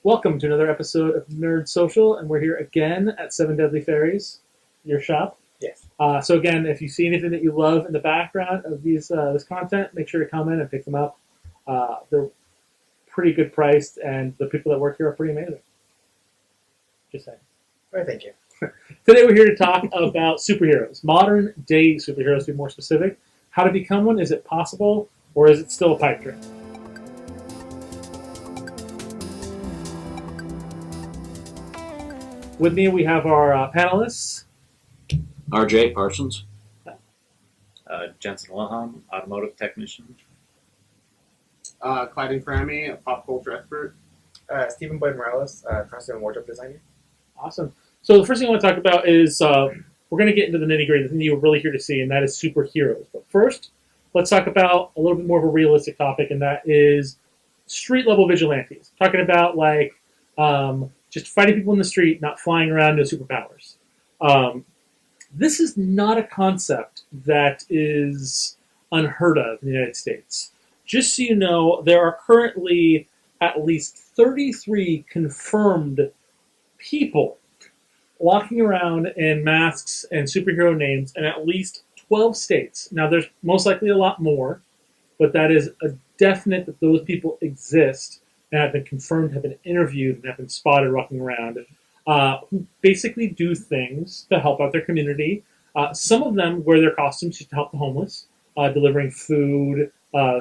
Welcome to another episode of Nerd Social, and we're here again at Seven Deadly Fairies, your shop. Yes. So again, if you see anything that you love in the background of this content, make sure to comment and pick them up. They're pretty good priced, and the people that work here are pretty amazing. Just saying. Well, thank you. Today we're here to talk about superheroes, modern day superheroes to be more specific. How to become one? Is it possible, or is it still a pipe dream? With me, we have our panelists. RJ Parsons. Jensen, Wilhelm, Automotive Technician. Clideen, Karami, a pop culture expert. Stephen Boyd Morales, costume and wardrobe designer. Awesome. So the first thing I want to talk about is we're going to get into the nitty-gritty, the thing you're really here to see, and that is superheroes. But first, let's talk about a little bit more of a realistic topic, and that is street-level vigilantes. Talking about, like, just fighting people in the street, not flying around, no superpowers. This is not a concept that is unheard of in the United States. Just so you know, there are currently at least 33 confirmed people walking around in masks and superhero names in at least 12 states. Now, there's most likely a lot more, but that is a definite that those people exist and have been confirmed, have been interviewed, and have been spotted walking around, who basically do things to help out their community. Some of them wear their costumes to help the homeless, delivering food,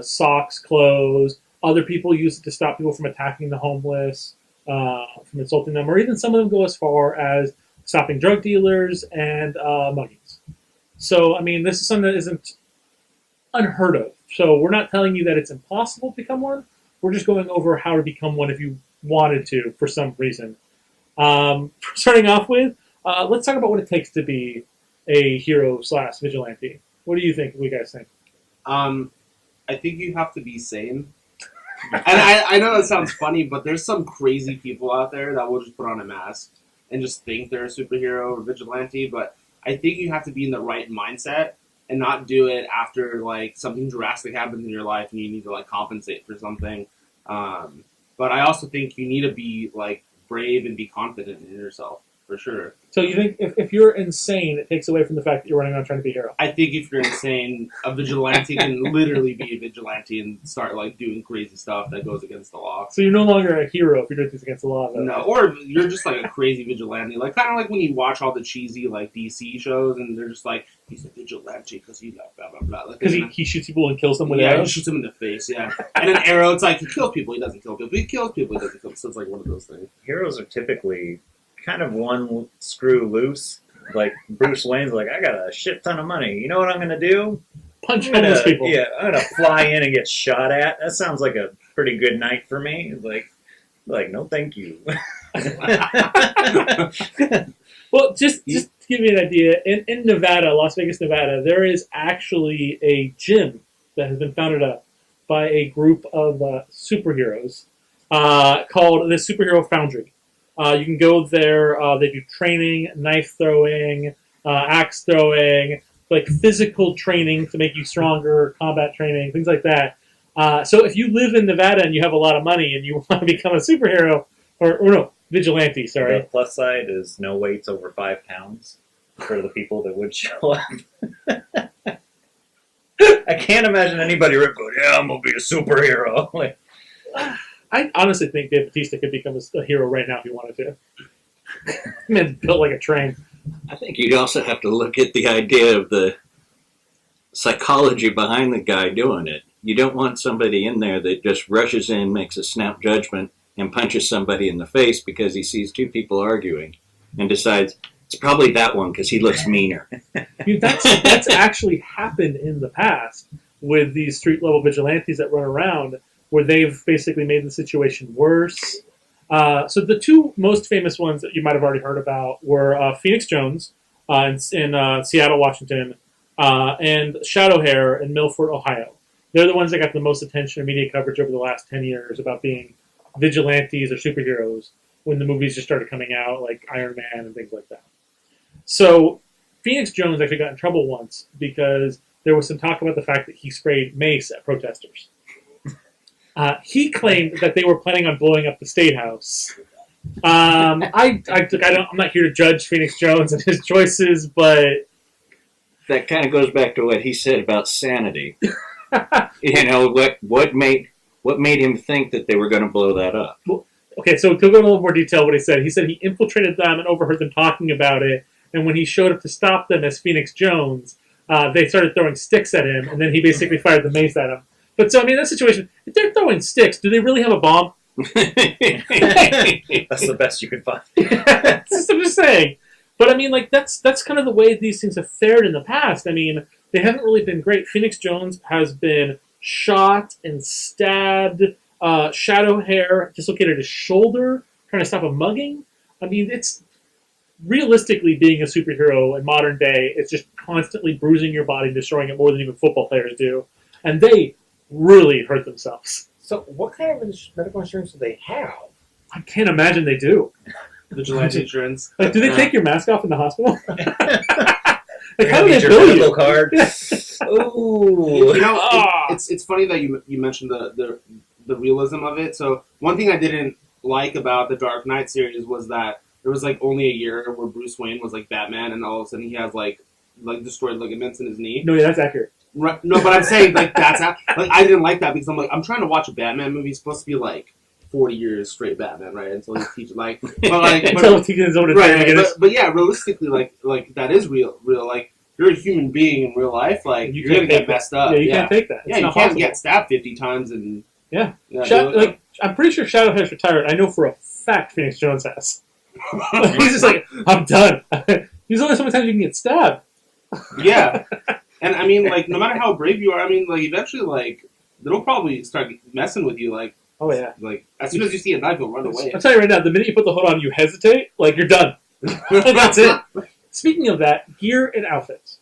socks, clothes. Other people use it to stop people from attacking the homeless, from insulting them, or even some of them go as far as stopping drug dealers and muggings. So, I mean, this is something that isn't unheard of. So we're not telling you that it's impossible to become one. We're just going over how to become one if you wanted to for some reason. Starting off with, let's talk about what it takes to be a hero/vigilante. What do you think? What do you guys think? I think you have to be sane. And I know that sounds funny, but there's some crazy people out there that will just put on a mask and just think they're a superhero or vigilante. But I think you have to be in the right mindset and not do it after like something drastic happens in your life and you need to like compensate for something. But I also think you need to be like brave and be confident in yourself for sure. So you think if you're insane, it takes away from the fact that you're running around trying to be a hero? I think if you're insane, a vigilante can literally be a vigilante and start like doing crazy stuff that goes against the law. So you're no longer a hero if you're doing things against the law, though. No, or you're just like a crazy vigilante, like kind of like when you watch all the cheesy like DC shows and they're just like he's a vigilante because he like blah blah blah. Because he shoots people and kills them with he arrows? shoots them in the face, yeah. And an arrow, it's like he kills people, he doesn't kill people. He kills people, he doesn't kill people. So it's like one of those things. Heroes are typically kind of one screw loose. Like Bruce Wayne's like, I got a shit ton of money. You know what I'm going to do? Punch homeless people. Yeah, I'm going to fly in and get shot at. That sounds like a pretty good night for me. Like no thank you. Well, just to give you an idea, in Nevada, Las Vegas, Nevada, there is actually a gym that has been founded up by a group of superheroes called the Superhero Foundry. You can go there. They do training, knife throwing, axe throwing, like physical training to make you stronger, combat training, things like that. So if you live in Nevada and you have a lot of money and you want to become a superhero, or no, vigilante, sorry. The plus side is no weights over 5 pounds for the people that would show up. I can't imagine anybody going, yeah, I'm going to be a superhero. Like, I honestly think Dave Bautista could become a hero right now if he wanted to. Man's built like a train. I think you'd also have to look at the idea of the psychology behind the guy doing it. You don't want somebody in there that just rushes in, makes a snap judgment, and punches somebody in the face because he sees two people arguing and decides, it's probably that one because he looks meaner. I mean, that's actually happened in the past with these street-level vigilantes that run around, where they've basically made the situation worse. So the two most famous ones that you might have already heard about were Phoenix Jones in Seattle, Washington, and Shadowhair in Milford, Ohio. They're the ones that got the most attention and media coverage over the last 10 years about being vigilantes or superheroes when the movies just started coming out, like Iron Man and things like that. So Phoenix Jones actually got in trouble once because there was some talk about the fact that he sprayed mace at protesters. He claimed that they were planning on blowing up the State House. I'm not here to judge Phoenix Jones and his choices, but That kind of goes back to what he said about sanity. You know, what made him think that they were going to blow that up? okay. So to go into a little more detail, what he said he infiltrated them and overheard them talking about it. And when he showed up to stop them as Phoenix Jones, they started throwing sticks at him, and then he basically fired the mace at him. But so I mean, that situation, if they're throwing sticks, do they really have a bomb? That's the best you could find. I'm just saying. But I mean, like that's kind of the way these things have fared in the past. I mean, they haven't really been great. Phoenix Jones has been shot and stabbed. Shadow Hair dislocated his shoulder trying to stop a mugging. I mean, it's realistically being a superhero in modern day. It's just constantly bruising your body, destroying it more than even football players do, and they really hurt themselves. So, what kind of medical insurance do they have? I can't imagine they do. Vigilante insurance. Like, do they take your mask off in the hospital? Like, You're how gonna do they need your bill medical you? card. Ooh. You know, Ah. it's funny that you mentioned the realism of it. So one thing I didn't like about the Dark Knight series was that there was like only a year where Bruce Wayne was like Batman, and all of a sudden he has like destroyed ligaments in his knee. No, yeah, that's accurate. Right, no, but I'm saying like I didn't like that because I'm trying to watch a Batman movie. It's supposed to be like 40 years straight Batman, right? Until he's teaching Until he's taking his own right. But yeah, realistically, like that is real. Like you're a human being in real life. Like You you're gonna can't get messed up. Yeah, you can't take that. It's Yeah, you not can't possible. get stabbed 50 times and Yeah. do it. I'm pretty sure Shadow has retired. I know for a fact Phoenix Jones has. He's just like, I'm done. There's only so many times you can get stabbed. Yeah. And I mean, like, no matter how brave you are, I mean, like, eventually, like, they'll probably start messing with you. Like, Oh, yeah. as soon as you see a knife, you'll run away. I'll tell you right now, the minute you put the hood on, you hesitate, like, you're done. That's it. Speaking of that, gear and outfits.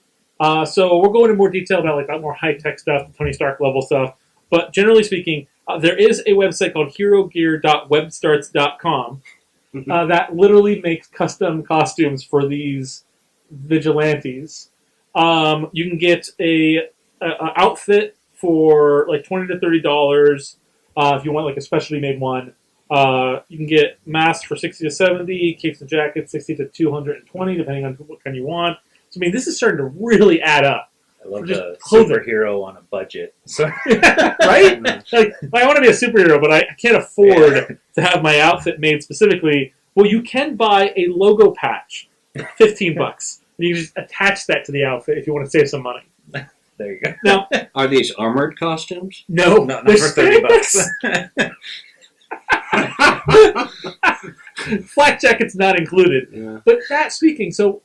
So we're going into more detail about, like, that more high-tech stuff, Tony Stark level stuff. But generally speaking, there is a website called herogear.webstarts.com that literally makes custom costumes for these vigilantes. You can get a outfit for like $20 to $30 if you want like a specially made one. You can get masks for $60 to $70, capes and jackets $60 to $220 depending on what kind you want. So I mean, this is starting to really add up. I love Just the clothing. superhero on a budget. So, Right? Like, I want to be a superhero, but I can't afford to have my outfit made specifically. Well, you can buy a logo patch, $15. And you can just attach that to the outfit if you want to save some money. there you go. Now, Are these armored costumes? no, Not they're for $30. Flak jacket's not included. Yeah. But that speaking, so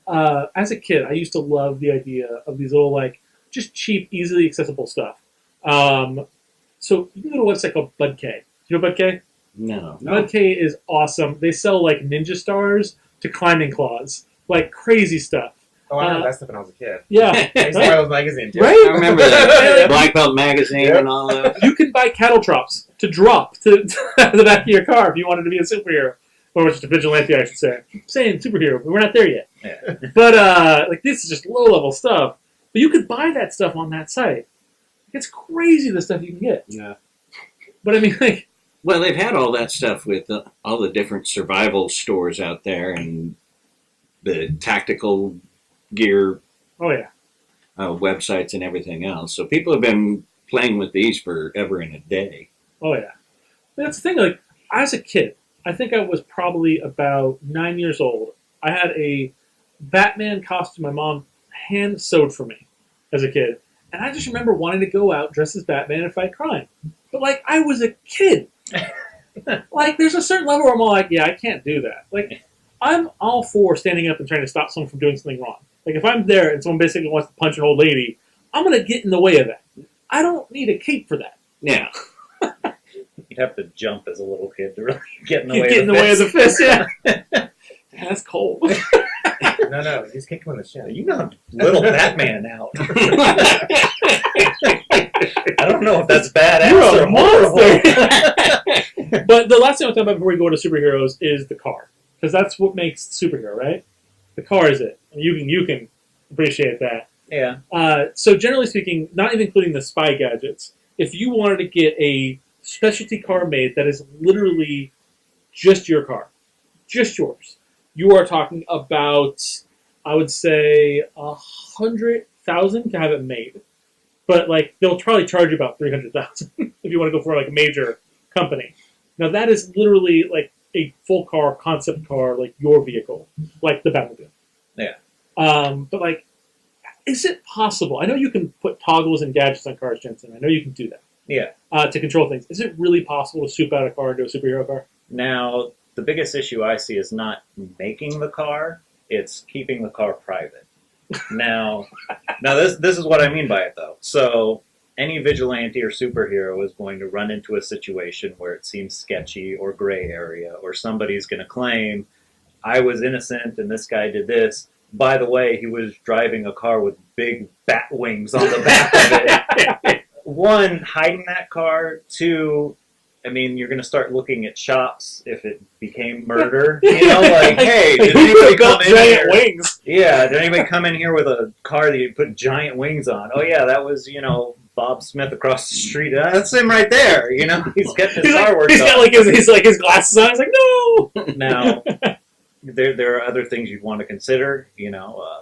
as a kid, I used to love the idea of these little, like, just cheap, easily accessible stuff. So you can go to a website called Bud K. You know Bud K? No. Bud K is awesome. They sell, like, ninja stars to climbing claws. Like, crazy stuff. Oh, I remember that stuff when I was a kid. Yeah. I used to buy those magazines. Too. I Right? remember that. Black Belt magazine and all that. You can buy cattle drops to drop to the back of your car if you wanted to be a superhero. Or just a vigilante, I should say. I'm saying superhero, but we're not there yet. Yeah. But, like, this is just low-level stuff. But you could buy that stuff on that site. It's crazy the stuff you can get. Yeah. But, I mean, like... Well, they've had all that stuff with all the different survival stores out there and the tactical gear Oh, yeah. websites and everything else. So people have been playing with these forever and a day. Oh, yeah. That's the thing, like, as a kid, I think I was probably about 9 years old. I had a Batman costume my mom hand sewed for me as a kid. And I just remember wanting to go out dressed as Batman and fight crime. But, like, I was a kid. Like, there's a certain level where I'm all like, yeah, I can't do that. Like, I'm all for standing up and trying to stop someone from doing something wrong. Like, if I'm there and someone basically wants to punch an old lady, I'm going to get in the way of that. I don't need a cape for that. Yeah. You'd have to jump as a little kid to really get in the You way get of in the way of the fist, yeah. Yeah, that's cold. No, just kick him in the shin. You know, little Batman out. I don't know if that's badass You're or a horrible. But the last thing I'll talk about before we go to superheroes is the car. Because that's what makes superhero, right? The car is it. And you can appreciate that. Yeah. So generally speaking, not even including the spy gadgets, if you wanted to get a specialty car made that is literally just your car, just yours. You are talking about, I would say, 100,000 to have it made, but like they'll probably charge you about 300,000 if you want to go for like a major company. Now that is literally like a full car concept car, like your vehicle, like the Batmobile. Yeah. But like, is it possible? I know you can put toggles and gadgets on cars, Jensen. I know you can do that. Yeah. To control things. Is it really possible to soup out a car into a superhero car? Now, the biggest issue I see is not making the car; it's keeping the car private. Now this is what I mean by it, though. So, any vigilante or superhero is going to run into a situation where it seems sketchy or gray area, or somebody's going to claim, I was innocent and this guy did this. By the way, he was driving a car with big bat wings on the back of it. One, hiding that car. Two, I mean, you're going to start looking at shops if it became murder. You know, like, hey, did anybody come in here? Wings. Yeah, did anybody come in here with a car that you put giant wings on? Oh, yeah, that was, Bob Smith across the street. That's him right there. He's getting his car worked He's got like his glasses on. He's like, no. Now, there are other things you'd want to consider,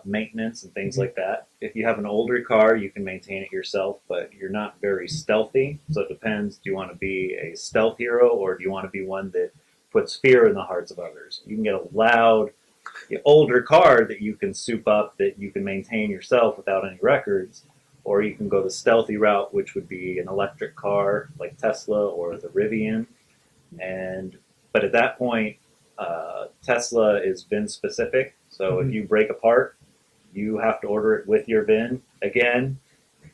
maintenance and things like that. If you have an older car, you can maintain it yourself, but you're not very stealthy. So it depends. Do you want to be a stealth hero, or do you want to be one that puts fear in the hearts of others? You can get a loud, older car that you can soup up, that you can maintain yourself without any records, or you can go the stealthy route, which would be an electric car like Tesla or the Rivian. But at that point, Tesla is VIN specific, so if you break a part, you have to order it with your VIN. Again,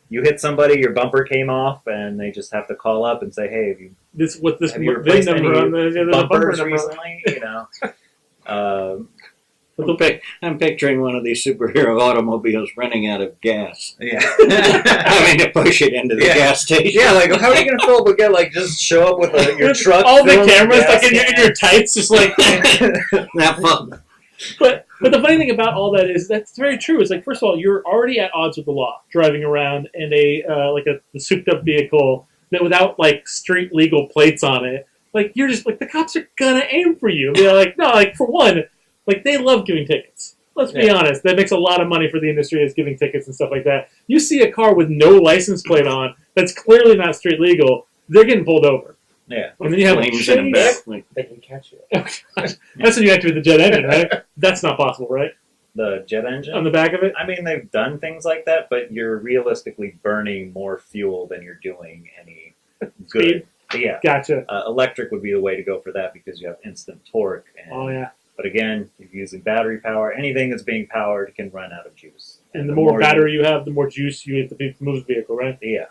you hit somebody, your bumper came off, and they just have to call up and say, "Hey, have you VIN number on the bumpers bumper recently?" I'm picturing one of these superhero automobiles running out of gas. Yeah, having to push it into the gas station. Yeah, like how are you gonna fill up again? Like just show up with your truck, all the cameras like in your tights, just like that fun. But the funny thing about all that is that's very true. It's like, first of all, you're already at odds with the law driving around in a souped up vehicle that without like street legal plates on it. Like you're just like the cops are gonna aim for you. They're like, no, like for one. Like, they love giving tickets. Let's be honest. That makes a lot of money for the industry is giving tickets and stuff like that. You see a car with no license plate on that's clearly not street legal, they're getting pulled over. Yeah. And then you have a Flames in the chase. back. They can catch you. That's when you activate the jet engine, right? That's not possible, right? The jet engine? On the back of it? I mean, they've done things like that, but you're realistically burning more fuel than you're doing any good. Speed? Yeah. Gotcha. Electric would be the way to go for that because you have instant torque. Oh, yeah. But again, if you're using battery power, anything that's being powered can run out of juice. And the more battery you have, the more juice you get to move the vehicle, right? Yeah.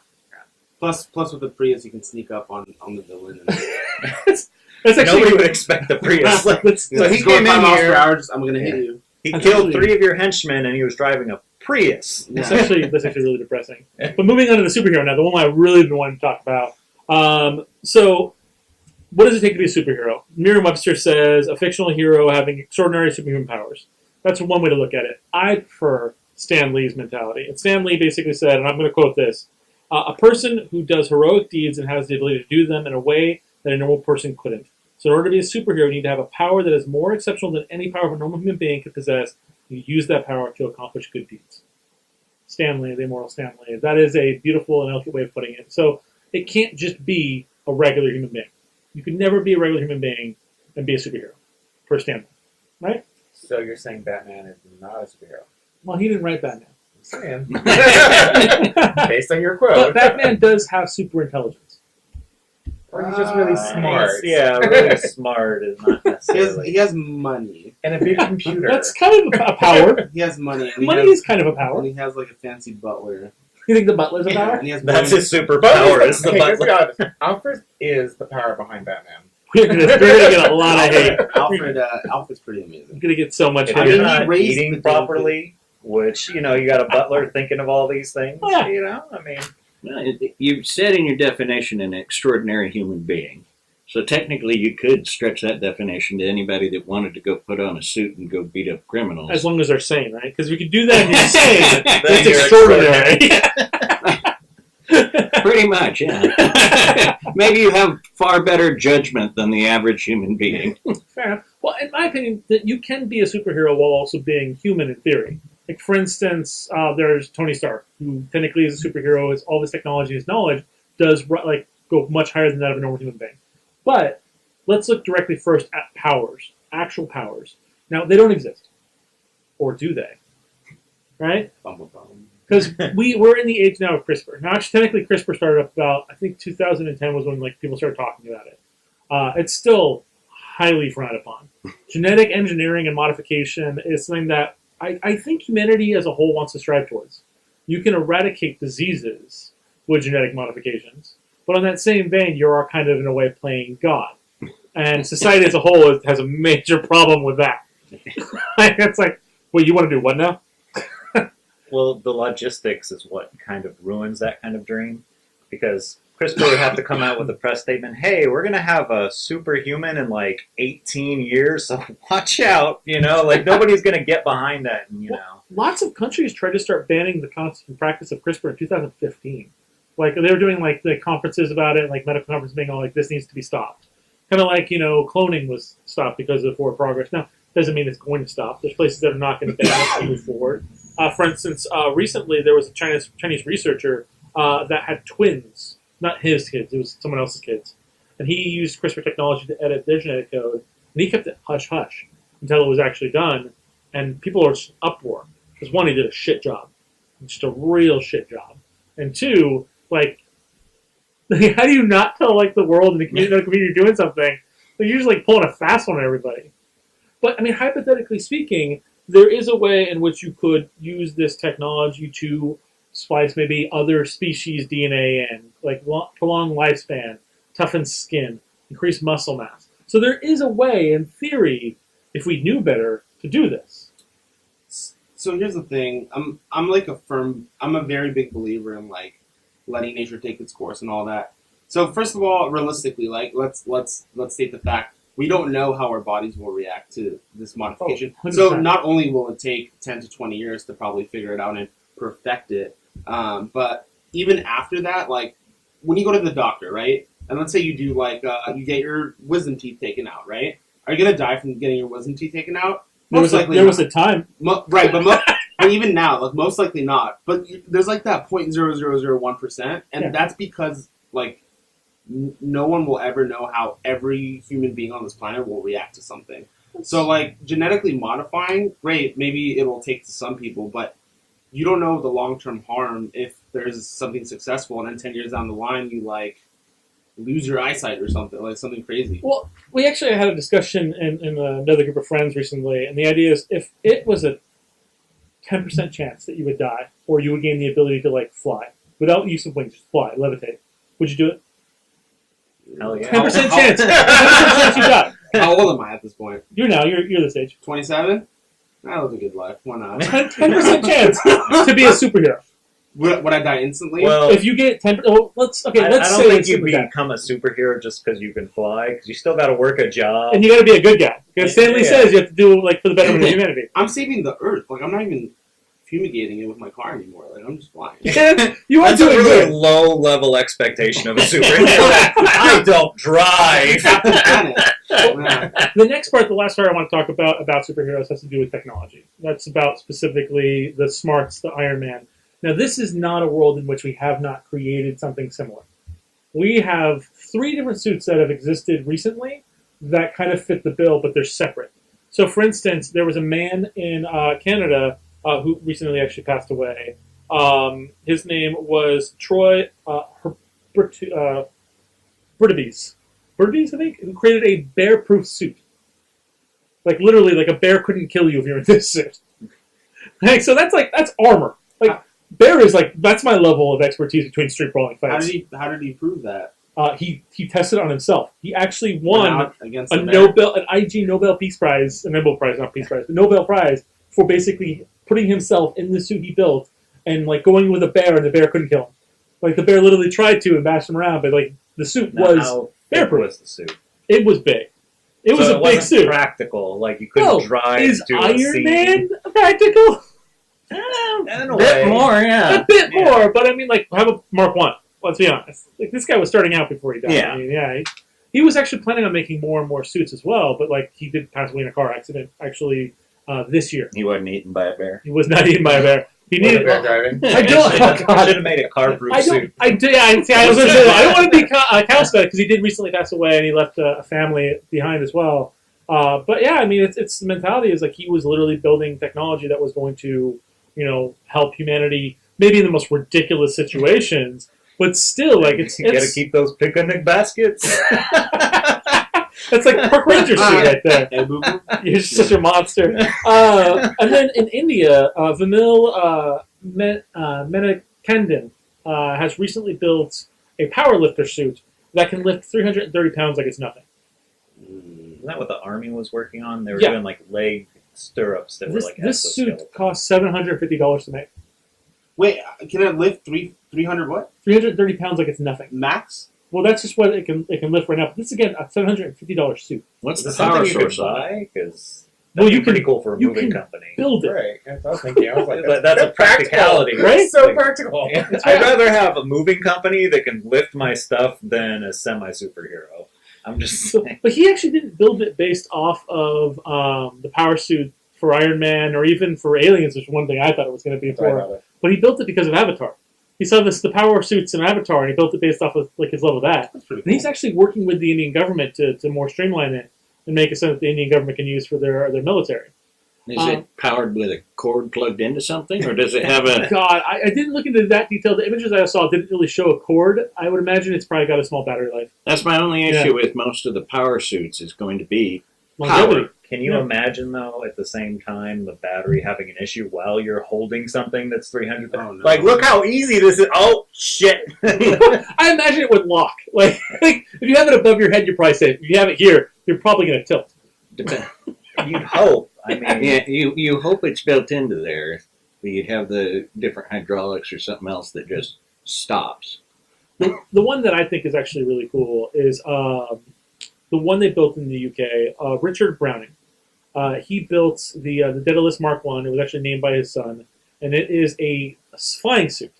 Plus with the Prius, you can sneak up on the villain. That's actually Nobody would expect the Prius. So He's going 5 miles per hour. I'm going to hit you. He killed 3 of your henchmen, and he was driving a Prius. That's actually really depressing. But moving on to the superhero now, the one I really been wanting to talk about. So, what does it take to be a superhero? Merriam-Webster says a fictional hero having extraordinary superhuman powers. That's one way to look at it. I prefer Stan Lee's mentality. And Stan Lee basically said, and I'm going to quote this, a person who does heroic deeds and has the ability to do them in a way that a normal person couldn't. So in order to be a superhero, you need to have a power that is more exceptional than any power a normal human being could possess. You use that power to accomplish good deeds. Stan Lee, the immortal Stan Lee. That is a beautiful and elegant way of putting it. So it can't just be a regular human being. You could never be a regular human being and be a superhero, per Stan Lee. Right? So you're saying Batman is not a superhero? Well, he didn't write Batman. I'm saying. Based on your But quote. Batman does have super intelligence. Or he's just really smart. Really smart is not necessarily. He has money. And a big computer. That's kind of a power. He has money. And Money he has, is kind of a and power. he has like a fancy butler. You think the butler's a power? And he has That's money. his superpower. Is the let's be butler. honest. Alfred is the power behind Batman. We're gonna get a lot of hate. Alfred's pretty amazing. We're gonna get so much If I hate. you're mean, he not raised the eating damn properly, which you got a butler thinking of all these things. Oh, yeah. I mean, Well, you said in your definition an extraordinary human being. So technically you could stretch that definition to anybody that wanted to go put on a suit and go beat up criminals. As long as they're sane, right? Because if you could do that and you're sane, Then it's you're extraordinary. Pretty much, yeah. Maybe you have far better judgment than the average human being. Fair enough. Well, in my opinion, that you can be a superhero while also being human in theory. Like, for instance, there's Tony Stark, who technically is a superhero, has all this technology, his knowledge, does go much higher than that of a normal human being. But let's look directly first at powers, actual powers. Now, they don't exist. Or do they? Right? Because we're in the age now of CRISPR. Now, actually, technically, CRISPR started up about, I think 2010 was when people started talking about it. It's still highly frowned upon. Genetic engineering and modification is something that I think humanity as a whole wants to strive towards. You can eradicate diseases with genetic modifications, but on that same vein, you are kind of, in a way, playing God. And society as a whole has a major problem with that. It's like, wait, you want to do what now? Well, the logistics is what kind of ruins that kind of dream, because CRISPR would have to come out with a press statement, hey, we're going to have a superhuman in like 18 years, so watch out, nobody's going to get behind that, Lots of countries tried to start banning the concept and practice of CRISPR in 2015. Like, they were doing like the conferences about it, like medical conferences being all like, this needs to be stopped. Kind of like, cloning was stopped because of forward progress. Now, doesn't mean it's going to stop. There's places that are not going to ban it and move forward. For instance, recently there was a Chinese researcher that had twins. Not his kids, it was someone else's kids. And he used CRISPR technology to edit their genetic code, and he kept it hush-hush until it was actually done, and people are just uproar. Because one, he did a shit job. Just a real shit job. And two, how do you not tell, the world and the community you're doing something? You're just, pulling a fast one on everybody. But, hypothetically speaking, there is a way in which you could use this technology to splice maybe other species' DNA in, prolong lifespan, toughen skin, increase muscle mass. So there is a way, in theory, if we knew better, to do this. So here's the thing. I'm a very big believer in letting nature take its course and all that. So first of all, realistically, let's state the fact. We don't know how our bodies will react to this modification. So not only will it take 10 to 20 years to probably figure it out and perfect it, but even after that, when you go to the doctor, right? And let's say you do you get your wisdom teeth taken out, right? Are you gonna die from getting your wisdom teeth taken out? There was a time, right? But even now, most likely not. But there's that 0.0001%, and that's because no one will ever know how every human being on this planet will react to something. So genetically modifying, great, maybe it'll take to some people, but you don't know the long-term harm if there's something successful and then 10 years down the line you lose your eyesight or something, something crazy. Well, we actually had a discussion in another group of friends recently, and the idea is if it was a 10% chance that you would die or you would gain the ability to fly without use of wings, just fly, levitate, would you do it? Hell yeah. 10% chance. 10% chance you die. How old am I at this point? You're this age. 27? I live a good life. Why not? 10% chance to be a superhero. Would I die instantly? Well, if you get 10%, let's I say don't think it's you super bad. become a superhero just because you can fly, because you still got to work a job. And you got to be a good guy. Because Stanley says you have to do for the betterment of humanity. I'm saving the Earth. I'm not even fumigating it with my car anymore. I'm just flying. You are That's a doing really good. low-level expectation of a superhero. I don't drive. Captain Planet. Yeah. The next part, the last part I want to talk about superheroes has to do with technology. That's about specifically the smarts, the Iron Man. Now, this is not a world in which we have not created something similar. We have 3 different suits that have existed recently that kind of fit the bill, but they're separate. So, for instance, there was a man in Canada who recently actually passed away. His name was Troy Britibies, I think, who created a bear-proof suit. Literally, a bear couldn't kill you if you're in this suit. So that's armor. Bear is that's my level of expertise between street brawling fights. How did he prove that? He tested on himself. He actually won against an IG Nobel Peace Prize, a Nobel Prize, not Peace Prize, the Nobel Prize for basically putting himself in the suit he built and going with a bear, and the bear couldn't kill him. The bear literally tried to and bashed him around, but the suit was bear-proof. Was the suit? It was big. It was a big suit. Practical. You couldn't drive is to Iron a scene. Man practical? In a bit way. more, yeah. A bit more, but have a Mark 1. let's be honest. Like, this guy was starting out before he died. Yeah. I mean, he was actually planning on making more and more suits as well, but like he did pass away in a car accident actually this year. He wasn't eaten by a bear. He was not eaten by a bear. He Was needed. it bear driving? I don't. Oh, should God. have made a car-proof I suit. don't. I was gonna say, I don't want to be Cowsped because he did recently pass away and he left a family behind as well. But yeah, I mean, it's the mentality is like he was literally building technology that was going to, help humanity, maybe in the most ridiculous situations, but still, like You gotta keep those picnic baskets. That's like Park Ranger suit right there. Hey, boo boo. You're such a monster. And then in India, Vanil Menakandin has recently built a powerlifter suit that can lift 330 pounds like it's nothing. Isn't that what the army was working on? They were Yeah. doing like leg stirrups that were like This suit exoskeleton. costs $750 to make. Wait, can it lift 300 what? 330 pounds like it's nothing. Max? Well, that's just what it can lift right now. But this again, a $750 suit. What's Is the this power something you could source on it? buy? Because Well, you pretty can- cool for a you moving can company. Build it. Right. That's what I was thinking. I was like, But that's a practicality, right? It's so Like, practical. It's I'd right. rather have a moving company that can lift my stuff than a semi-superhero. I'm just saying. But he actually didn't build it based off of the power suit for Iron Man or even for Aliens, which is one thing I thought it was going to be That's what I for. thought of. But he built it because of Avatar. He saw the power suits in Avatar, and he built it based off of like his love of that. That's pretty And cool. he's actually working with the Indian government to more streamline it and make it so that the Indian government can use for their military. Is it powered with a cord plugged into something, or does it have a? God, I didn't look into that detail. The images I saw didn't really show a cord. I would imagine it's probably got a small battery life. That's my only issue with most of the power suits is going to be Longevity. power. Can you Yeah. imagine, though, at the same time, the battery having an issue while you're holding something that's 300? Oh, no. Like, look how easy this is. Oh, shit. I imagine it would lock. Like if you have it above your head, you're probably safe. If you have it here, you're probably going to tilt. Dep- You'd hope. I mean, yeah, you hope it's built into there, but you'd have the different hydraulics or something else that just stops. The one that I think is actually really cool is the one they built in the UK. Richard Browning. He built the Daedalus Mark I. It was actually named by his son, and it is a flying suit.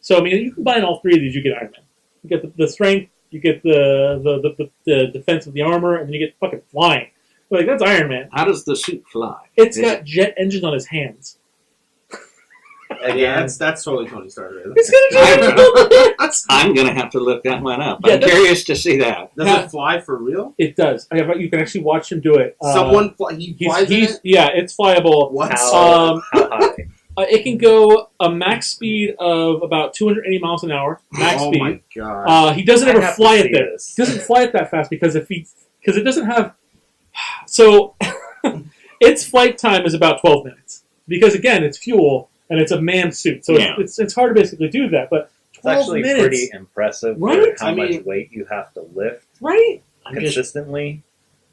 So I mean, you combine all three of these, you get Iron Man. You get the strength, you get the defense of the armor, and then you get fucking flying. Like that's Iron Man. How does the suit fly? It's Is got jet engines on his hands. Yeah, that's totally Tony Stark. Right? It's gonna just I'm going to have to look that one up. Yeah, I'm that's- curious to see that. Does it fly for real? It does. You can actually watch him do it. He flies in it? Yeah, it's flyable. What? how high? It can go a max speed of about 280 miles an hour. Max Oh speed. my god. He doesn't I ever have to fly it see there. this. He doesn't fly it that fast because it doesn't have. So its flight time is about 12 minutes because again it's fuel and it's a manned suit, so Yeah. it's hard to basically do that. But It's 12 actually minutes, pretty impressive Right? for how I mean- much weight you have to lift right? consistently.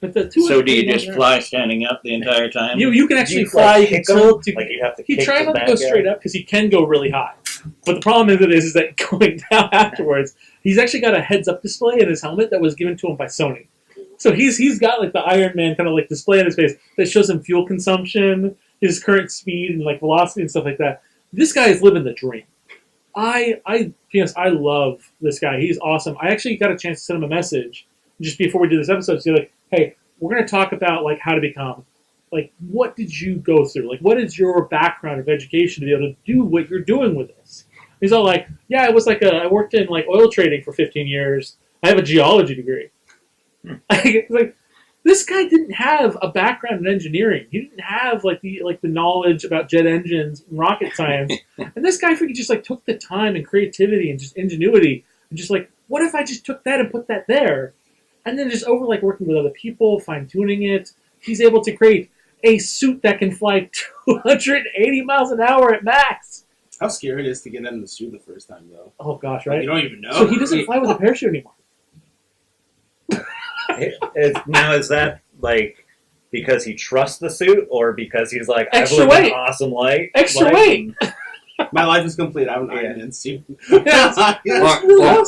But the So do you 280 just miles an fly standing up the entire time? hour- You can actually You, fly. like, You can kick 'em? tilt. Like you have to He kick tried the not to bad go guy? straight up because he can go really high. But the problem is that going down afterwards, he's actually got a heads-up display in his helmet that was given to him by Sony. So he's got like the Iron Man kind of like display on his face that shows him fuel consumption, his current speed, and like velocity and stuff like that. This guy is living the dream. I love this guy. He's awesome. I actually got a chance to send him a message just before we did this episode to say like, hey, we're going to talk about like how to become. Like, what did you go through? Like, what is your background of education to be able to do what you're doing with this? He's all like, yeah, it was like I worked in like oil trading for 15 years. I have a geology degree. Like, this guy didn't have a background in engineering. He didn't have like the knowledge about jet engines and rocket science. And this guy freaking just like took the time and creativity and just ingenuity and just like, what if I just took that and put that there? And then just over like working with other people, fine tuning it, he's able to create a suit that can fly 280 miles an hour at max. How scary it is to get in the suit the first time, though. Oh gosh, Like, right? you don't even know. So he doesn't fly with a parachute anymore. Now, is that like because he trusts the suit, or because he's like, I've Extra lived an weight. awesome life? Extra weight. My life is complete. I have an Yeah. Iron Man suit. Yeah.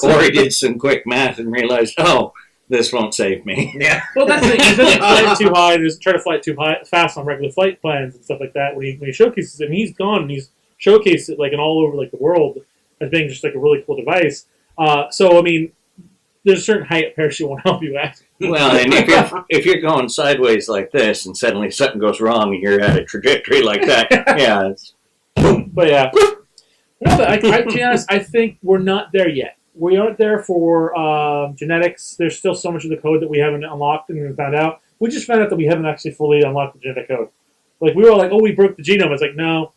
Or he did some quick math and realized, oh, this won't save me. Yeah. Well, that's the thing. He doesn't fly it too high. He doesn't try to fly it too high, fast on regular flight plans and stuff like that. When he showcases it, and he's gone and he's showcased it like in all over like the world as being just like a really cool device. So I mean, there's a certain height a parachute won't help you at. Well, and if you're going sideways like this, and suddenly something goes wrong, and you're at a trajectory like that, yeah, it's, But yeah, no, but to be honest, I think we're not there yet. We aren't there for genetics. There's still so much of the code that we haven't unlocked and found out. We just found out that we haven't actually fully unlocked the genetic code. Like, we were like, oh, we broke the genome. It's like, no,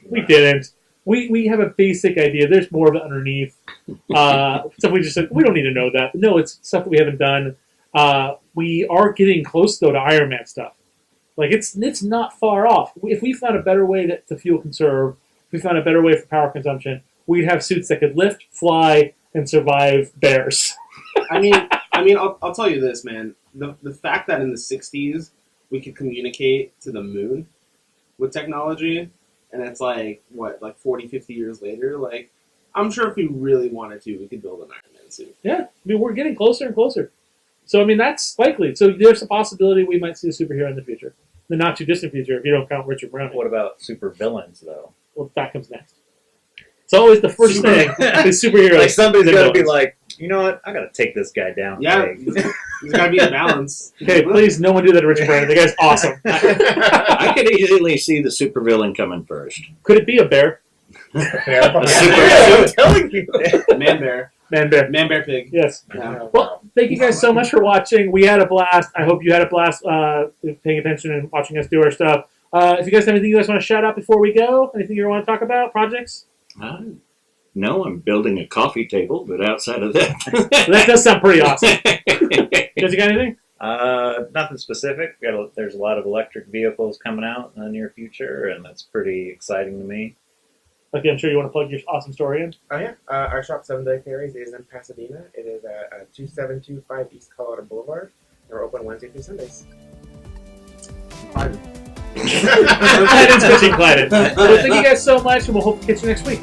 we didn't. We have a basic idea. There's more of it underneath. Stuff we just said, we don't need to know that. But no, it's stuff that we haven't done. We are getting close, though, to Iron Man stuff. Like, it's not far off. If we found a better way to fuel conserve, if we found a better way for power consumption, we'd have suits that could lift, fly, and survive bears. I mean, I'll tell you this, man. The fact that in the 60s we could communicate to the moon with technology, and it's like, what, like 40, 50 years later? Like, I'm sure if we really wanted to, we could build an Iron Man suit. Yeah, I mean, we're getting closer and closer. So, I mean, that's likely. So there's a possibility we might see a superhero in the future. The not-too-distant future, if you don't count Richard Browning. What about super villains, though? Well, that comes next. It's always the first thing is superheroes. Like, somebody's and got to be villains. like, you know what? I got to take this guy down. Yeah, big." there's got to be a balance. Okay, please, no one do that to Richard Browning. The guy's awesome. I could easily see the supervillain coming first. Could it be a bear? I'm telling you. Man bear. Man bear. Man bear pig. Yes. Yeah. Well, thank you guys so much for watching. We had a blast. I hope you had a blast paying attention and watching us do our stuff. If you guys have anything you guys want to shout out before we go, anything you want to talk about, projects? No, I'm building a coffee table, but outside of that... That does sound pretty awesome. Guys, you got anything? Nothing specific. There's a lot of electric vehicles coming out in the near future, and that's pretty exciting to me. Okay, I'm sure you want to plug your awesome story in. Oh yeah, our shop 7 Day Fairies is in Pasadena. It is at 2725 East Colorado Boulevard. And we're open Wednesday through Sundays. Clyden switching Clyden. Well, thank you guys so much, and we'll hope to catch you next week.